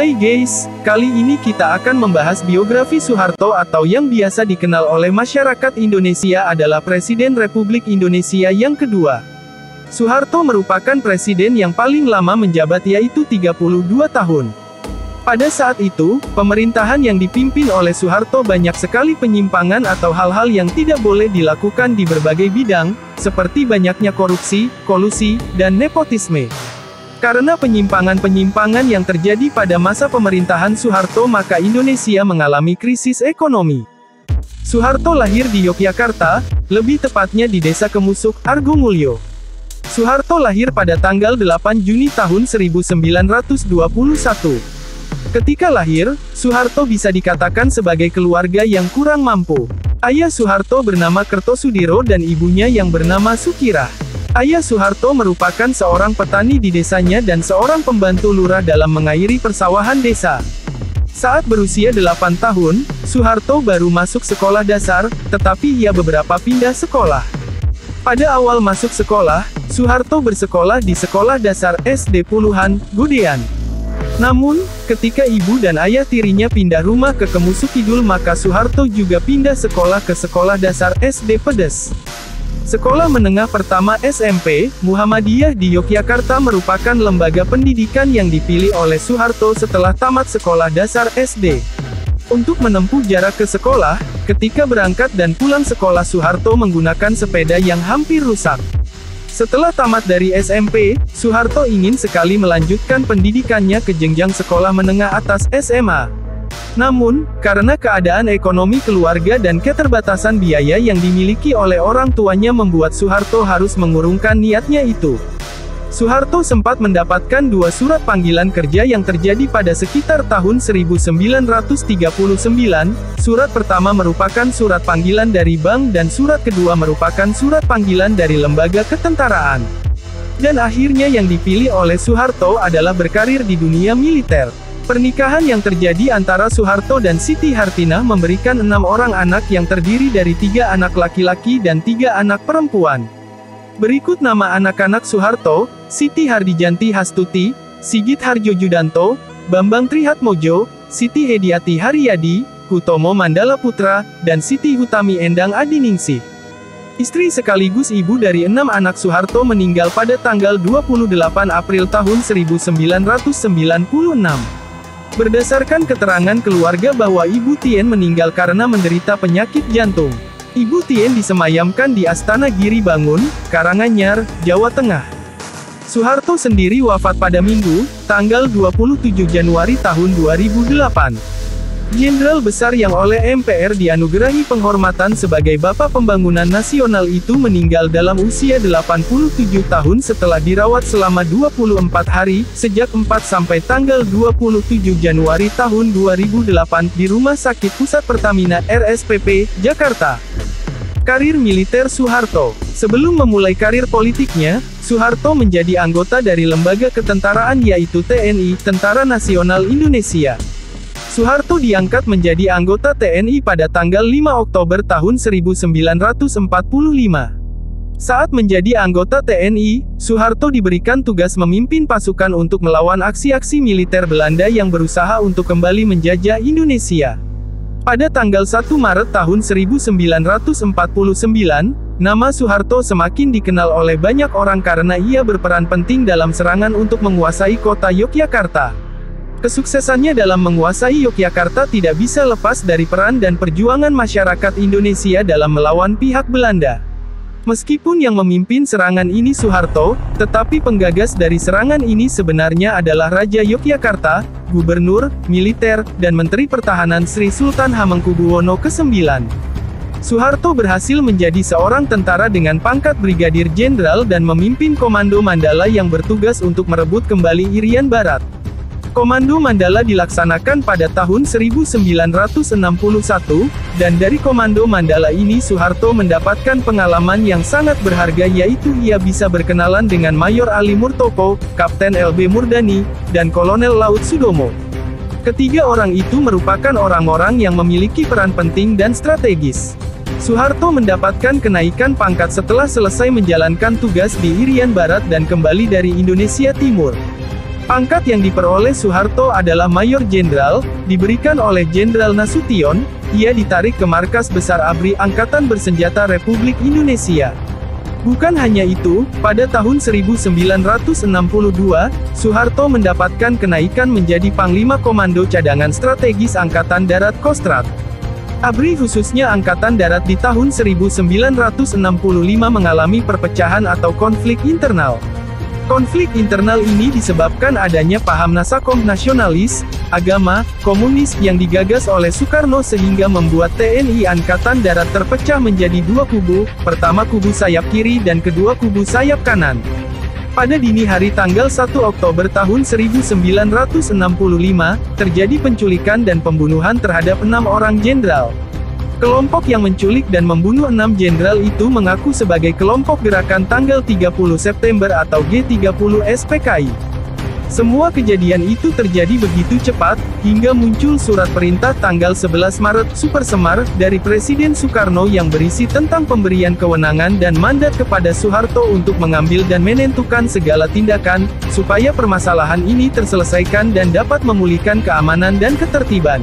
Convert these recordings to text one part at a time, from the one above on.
Hai guys, kali ini kita akan membahas biografi Soeharto atau yang biasa dikenal oleh masyarakat Indonesia adalah Presiden Republik Indonesia yang kedua. Soeharto merupakan presiden yang paling lama menjabat yaitu 32 tahun. Pada saat itu, pemerintahan yang dipimpin oleh Soeharto banyak sekali penyimpangan atau hal-hal yang tidak boleh dilakukan di berbagai bidang, seperti banyaknya korupsi, kolusi, dan nepotisme. Karena penyimpangan-penyimpangan yang terjadi pada masa pemerintahan Soeharto maka Indonesia mengalami krisis ekonomi. Soeharto lahir di Yogyakarta, lebih tepatnya di Desa Kemusuk, Argomulyo. Soeharto lahir pada tanggal 8 Juni tahun 1921. Ketika lahir, Soeharto bisa dikatakan sebagai keluarga yang kurang mampu. Ayah Soeharto bernama Kertosudiro dan ibunya yang bernama Sukirah. Ayah Soeharto merupakan seorang petani di desanya dan seorang pembantu lurah dalam mengairi persawahan desa. Saat berusia 8 tahun, Soeharto baru masuk sekolah dasar, tetapi ia beberapa pindah sekolah. Pada awal masuk sekolah, Soeharto bersekolah di Sekolah Dasar SD Puluhan, Godean. Namun, ketika ibu dan ayah tirinya pindah rumah ke Kemusuk Kidul maka Soeharto juga pindah sekolah ke Sekolah Dasar SD Pedes. Sekolah Menengah Pertama SMP, Muhammadiyah di Yogyakarta merupakan lembaga pendidikan yang dipilih oleh Soeharto setelah tamat sekolah dasar SD. Untuk menempuh jarak ke sekolah, ketika berangkat dan pulang sekolah Soeharto menggunakan sepeda yang hampir rusak. Setelah tamat dari SMP, Soeharto ingin sekali melanjutkan pendidikannya ke jenjang sekolah menengah atas SMA. Namun, karena keadaan ekonomi keluarga dan keterbatasan biaya yang dimiliki oleh orang tuanya membuat Soeharto harus mengurungkan niatnya itu. Soeharto sempat mendapatkan 2 surat panggilan kerja yang terjadi pada sekitar tahun 1939. Surat pertama merupakan surat panggilan dari bank dan surat kedua merupakan surat panggilan dari lembaga ketentaraan. Dan akhirnya yang dipilih oleh Soeharto adalah berkarir di dunia militer. Pernikahan yang terjadi antara Soeharto dan Siti Hartinah memberikan 6 orang anak yang terdiri dari 3 anak laki-laki dan 3 anak perempuan. Berikut nama anak-anak Soeharto: Siti Hardijanti Hastuti, Sigit Harjojudanto, Bambang Trihatmojo, Siti Hediati Haryadi, Hutomo Mandala Putra, dan Siti Hutami Endang Adiningsih. Istri sekaligus ibu dari 6 anak Soeharto meninggal pada tanggal 28 April tahun 1996. Berdasarkan keterangan keluarga bahwa Ibu Tien meninggal karena menderita penyakit jantung. Ibu Tien disemayamkan di Astana Giri Bangun, Karanganyar, Jawa Tengah. Soeharto sendiri wafat pada Minggu, tanggal 27 Januari tahun 2008. Jenderal besar yang oleh MPR dianugerahi penghormatan sebagai Bapak Pembangunan Nasional itu meninggal dalam usia 87 tahun setelah dirawat selama 24 hari, sejak 4 sampai tanggal 27 Januari tahun 2008 di Rumah Sakit Pusat Pertamina RSPP, Jakarta. Karir militer Soeharto. Sebelum memulai karir politiknya, Soeharto menjadi anggota dari lembaga ketentaraan yaitu TNI, Tentara Nasional Indonesia. Soeharto diangkat menjadi anggota TNI pada tanggal 5 Oktober tahun 1945. Saat menjadi anggota TNI, Soeharto diberikan tugas memimpin pasukan untuk melawan aksi-aksi militer Belanda yang berusaha untuk kembali menjajah Indonesia. Pada tanggal 1 Maret tahun 1949, nama Soeharto semakin dikenal oleh banyak orang karena ia berperan penting dalam serangan untuk menguasai kota Yogyakarta. Kesuksesannya dalam menguasai Yogyakarta tidak bisa lepas dari peran dan perjuangan masyarakat Indonesia dalam melawan pihak Belanda. Meskipun yang memimpin serangan ini Soeharto, tetapi penggagas dari serangan ini sebenarnya adalah Raja Yogyakarta, Gubernur, Militer, dan Menteri Pertahanan Sri Sultan Hamengkubuwono ke-9. Soeharto berhasil menjadi seorang tentara dengan pangkat Brigadir Jenderal dan memimpin Komando Mandala yang bertugas untuk merebut kembali Irian Barat. Komando Mandala dilaksanakan pada tahun 1961, dan dari Komando Mandala ini Soeharto mendapatkan pengalaman yang sangat berharga yaitu ia bisa berkenalan dengan Mayor Ali Murtopo, Kapten LB Murdani, dan Kolonel Laut Sudomo. Ketiga orang itu merupakan orang-orang yang memiliki peran penting dan strategis. Soeharto mendapatkan kenaikan pangkat setelah selesai menjalankan tugas di Irian Barat dan kembali dari Indonesia Timur. Pangkat yang diperoleh Soeharto adalah Mayor Jenderal, diberikan oleh Jenderal Nasution. Ia ditarik ke Markas Besar ABRI Angkatan Bersenjata Republik Indonesia. Bukan hanya itu, pada tahun 1962, Soeharto mendapatkan kenaikan menjadi Panglima Komando Cadangan Strategis Angkatan Darat Kostrad. ABRI khususnya Angkatan Darat di tahun 1965 mengalami perpecahan atau konflik internal. Konflik internal ini disebabkan adanya paham Nasakom nasionalis, agama, komunis yang digagas oleh Soekarno sehingga membuat TNI Angkatan Darat terpecah menjadi dua kubu, pertama kubu sayap kiri dan kedua kubu sayap kanan. Pada dini hari tanggal 1 Oktober tahun 1965, terjadi penculikan dan pembunuhan terhadap 6 orang jenderal. Kelompok yang menculik dan membunuh 6 jenderal itu mengaku sebagai kelompok gerakan tanggal 30 September atau G30 SPKI. Semua kejadian itu terjadi begitu cepat, hingga muncul surat perintah tanggal 11 Maret Super Semar dari Presiden Soekarno yang berisi tentang pemberian kewenangan dan mandat kepada Soeharto untuk mengambil dan menentukan segala tindakan, supaya permasalahan ini terselesaikan dan dapat memulihkan keamanan dan ketertiban.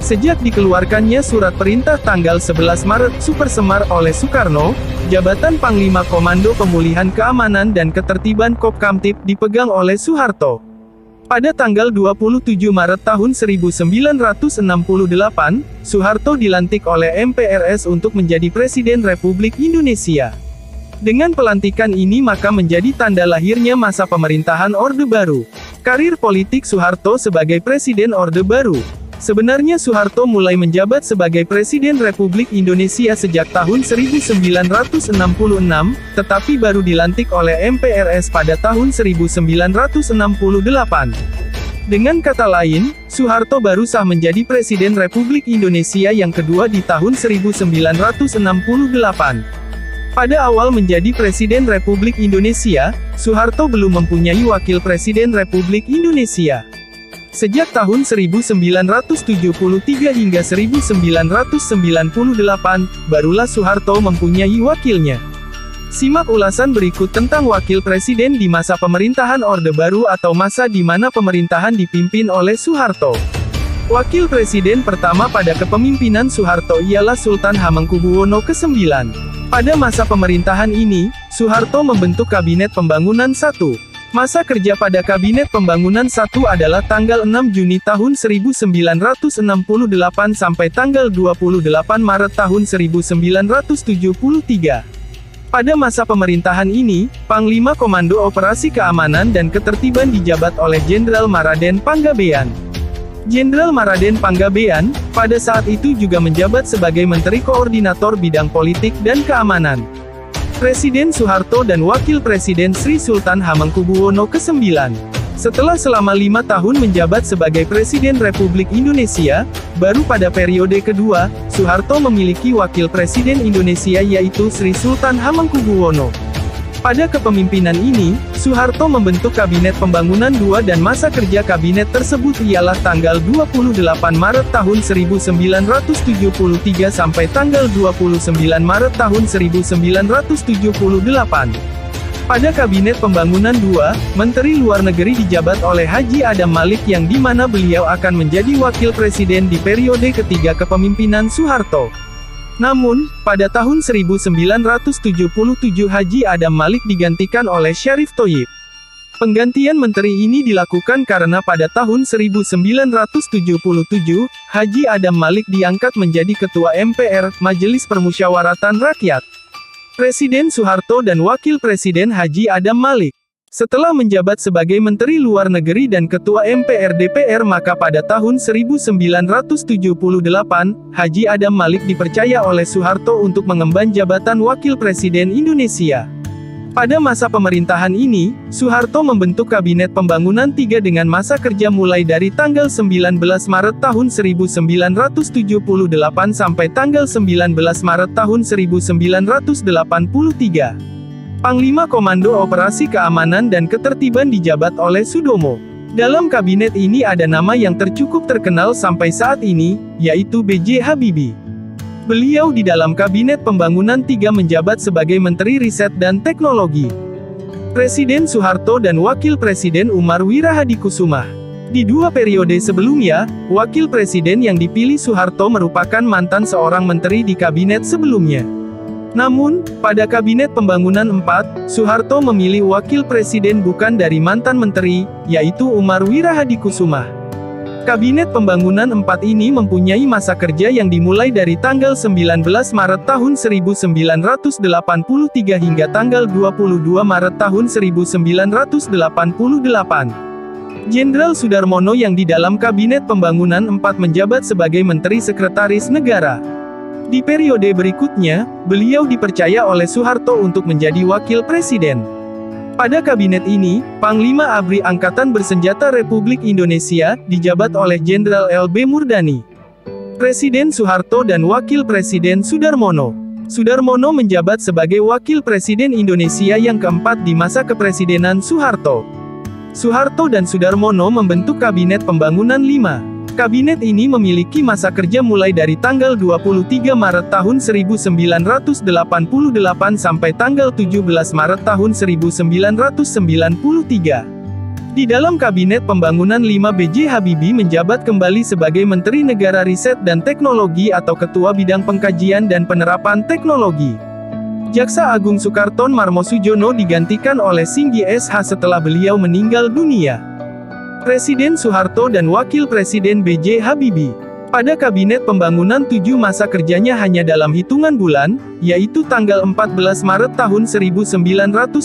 Sejak dikeluarkannya surat perintah tanggal 11 Maret Super Semar oleh Soekarno, jabatan Panglima Komando Pemulihan Keamanan dan Ketertiban Kopkamtib dipegang oleh Soeharto. Pada tanggal 27 Maret tahun 1968, Soeharto dilantik oleh MPRS untuk menjadi Presiden Republik Indonesia. Dengan pelantikan ini maka menjadi tanda lahirnya masa pemerintahan Orde Baru. Karir politik Soeharto sebagai Presiden Orde Baru. Sebenarnya Soeharto mulai menjabat sebagai Presiden Republik Indonesia sejak tahun 1966, tetapi baru dilantik oleh MPRS pada tahun 1968. Dengan kata lain, Soeharto baru sah menjadi Presiden Republik Indonesia yang kedua di tahun 1968. Pada awal menjadi Presiden Republik Indonesia, Soeharto belum mempunyai Wakil Presiden Republik Indonesia. Sejak tahun 1973 hingga 1998, barulah Soeharto mempunyai wakilnya. Simak ulasan berikut tentang Wakil Presiden di masa pemerintahan Orde Baru atau masa di mana pemerintahan dipimpin oleh Soeharto. Wakil Presiden pertama pada kepemimpinan Soeharto ialah Sultan Hamengkubuwono ke-9. Pada masa pemerintahan ini, Soeharto membentuk Kabinet Pembangunan I. Masa kerja pada Kabinet Pembangunan I adalah tanggal 6 Juni tahun 1968 sampai tanggal 28 Maret tahun 1973. Pada masa pemerintahan ini, Panglima Komando Operasi Keamanan dan Ketertiban dijabat oleh Jenderal Maraden Panggabean. Jenderal Maraden Panggabean, pada saat itu juga menjabat sebagai Menteri Koordinator Bidang Politik dan Keamanan. Presiden Soeharto dan Wakil Presiden Sri Sultan Hamengkubuwono ke-9. Setelah selama 5 tahun menjabat sebagai Presiden Republik Indonesia, baru pada periode kedua, Soeharto memiliki Wakil Presiden Indonesia yaitu Sri Sultan Hamengkubuwono. Pada kepemimpinan ini, Soeharto membentuk Kabinet Pembangunan II dan masa kerja kabinet tersebut ialah tanggal 28 Maret tahun 1973 sampai tanggal 29 Maret tahun 1978. Pada Kabinet Pembangunan II, Menteri Luar Negeri dijabat oleh Haji Adam Malik yang dimana beliau akan menjadi Wakil Presiden di periode ketiga kepemimpinan Soeharto. Namun, pada tahun 1977 Haji Adam Malik digantikan oleh Syarif Thoyyib. Penggantian menteri ini dilakukan karena pada tahun 1977, Haji Adam Malik diangkat menjadi Ketua MPR, Majelis Permusyawaratan Rakyat. Presiden Soeharto dan Wakil Presiden Haji Adam Malik. Setelah menjabat sebagai Menteri Luar Negeri dan Ketua MPR DPR maka pada tahun 1978, Haji Adam Malik dipercaya oleh Soeharto untuk mengemban jabatan Wakil Presiden Indonesia. Pada masa pemerintahan ini, Soeharto membentuk Kabinet Pembangunan III dengan masa kerja mulai dari tanggal 19 Maret tahun 1978 sampai tanggal 19 Maret tahun 1983. Panglima Komando Operasi Keamanan dan Ketertiban dijabat oleh Sudomo. Dalam kabinet ini ada nama yang tercukup terkenal sampai saat ini, yaitu B.J. Habibie. Beliau di dalam Kabinet Pembangunan III menjabat sebagai Menteri Riset dan Teknologi. Presiden Soeharto dan Wakil Presiden Umar Wirahadikusumah. Di dua periode sebelumnya, Wakil Presiden yang dipilih Soeharto merupakan mantan seorang menteri di kabinet sebelumnya. Namun, pada Kabinet Pembangunan 4, Soeharto memilih Wakil Presiden bukan dari mantan menteri, yaitu Umar Wirahadikusumah. Kabinet Pembangunan 4 ini mempunyai masa kerja yang dimulai dari tanggal 19 Maret tahun 1983 hingga tanggal 22 Maret tahun 1988. Jenderal Sudarmono yang di dalam Kabinet Pembangunan 4 menjabat sebagai Menteri Sekretaris Negara. Di periode berikutnya, beliau dipercaya oleh Soeharto untuk menjadi Wakil Presiden. Pada kabinet ini, Panglima ABRI Angkatan Bersenjata Republik Indonesia, dijabat oleh Jenderal L.B. Murdani. Presiden Soeharto dan Wakil Presiden Sudarmono. Sudarmono menjabat sebagai Wakil Presiden Indonesia yang keempat di masa kepresidenan Soeharto. Soeharto dan Sudarmono membentuk Kabinet Pembangunan 5. Kabinet ini memiliki masa kerja mulai dari tanggal 23 Maret tahun 1988 sampai tanggal 17 Maret tahun 1993. Di dalam Kabinet Pembangunan 5 B.J. Habibie menjabat kembali sebagai Menteri Negara Riset dan Teknologi atau Ketua Bidang Pengkajian dan Penerapan Teknologi. Jaksa Agung Soekarton Marmosujono digantikan oleh Singgi S.H. setelah beliau meninggal dunia. Presiden Soeharto dan Wakil Presiden B.J. Habibie. Pada Kabinet Pembangunan 7 masa kerjanya hanya dalam hitungan bulan, yaitu tanggal 14 Maret tahun 1998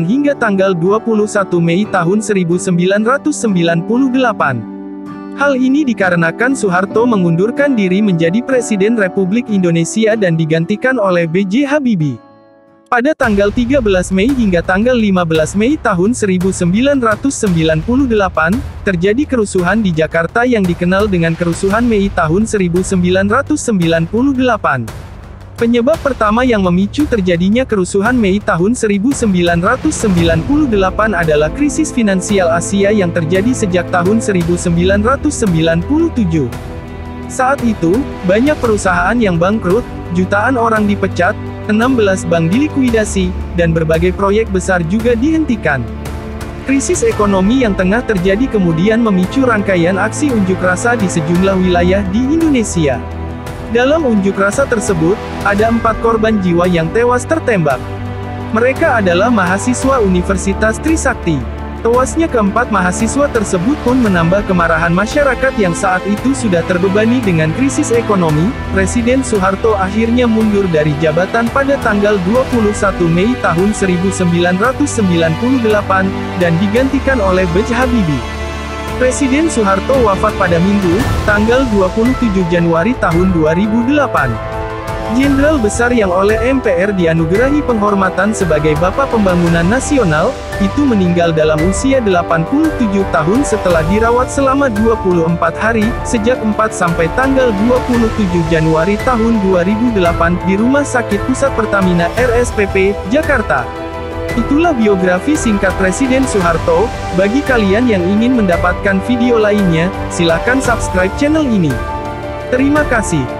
hingga tanggal 21 Mei tahun 1998. Hal ini dikarenakan Soeharto mengundurkan diri menjadi Presiden Republik Indonesia dan digantikan oleh B.J. Habibie. Pada tanggal 13 Mei hingga tanggal 15 Mei tahun 1998, terjadi kerusuhan di Jakarta yang dikenal dengan Kerusuhan Mei tahun 1998. Penyebab pertama yang memicu terjadinya Kerusuhan Mei tahun 1998 adalah krisis finansial Asia yang terjadi sejak tahun 1997. Saat itu, banyak perusahaan yang bangkrut, jutaan orang dipecat, 16 bank dilikuidasi, dan berbagai proyek besar juga dihentikan. Krisis ekonomi yang tengah terjadi kemudian memicu rangkaian aksi unjuk rasa di sejumlah wilayah di Indonesia. Dalam unjuk rasa tersebut, ada 4 korban jiwa yang tewas tertembak. Mereka adalah mahasiswa Universitas Trisakti. Tewasnya keempat mahasiswa tersebut pun menambah kemarahan masyarakat yang saat itu sudah terbebani dengan krisis ekonomi. Presiden Soeharto akhirnya mundur dari jabatan pada tanggal 21 Mei tahun 1998, dan digantikan oleh B.J. Habibie. Presiden Soeharto wafat pada Minggu, tanggal 27 Januari tahun 2008. Jenderal besar yang oleh MPR dianugerahi penghormatan sebagai Bapak Pembangunan Nasional, itu meninggal dalam usia 87 tahun setelah dirawat selama 24 hari, sejak 4 sampai tanggal 27 Januari tahun 2008, di Rumah Sakit Pusat Pertamina RSPP, Jakarta. Itulah biografi singkat Presiden Soeharto. Bagi kalian yang ingin mendapatkan video lainnya, silakan subscribe channel ini. Terima kasih.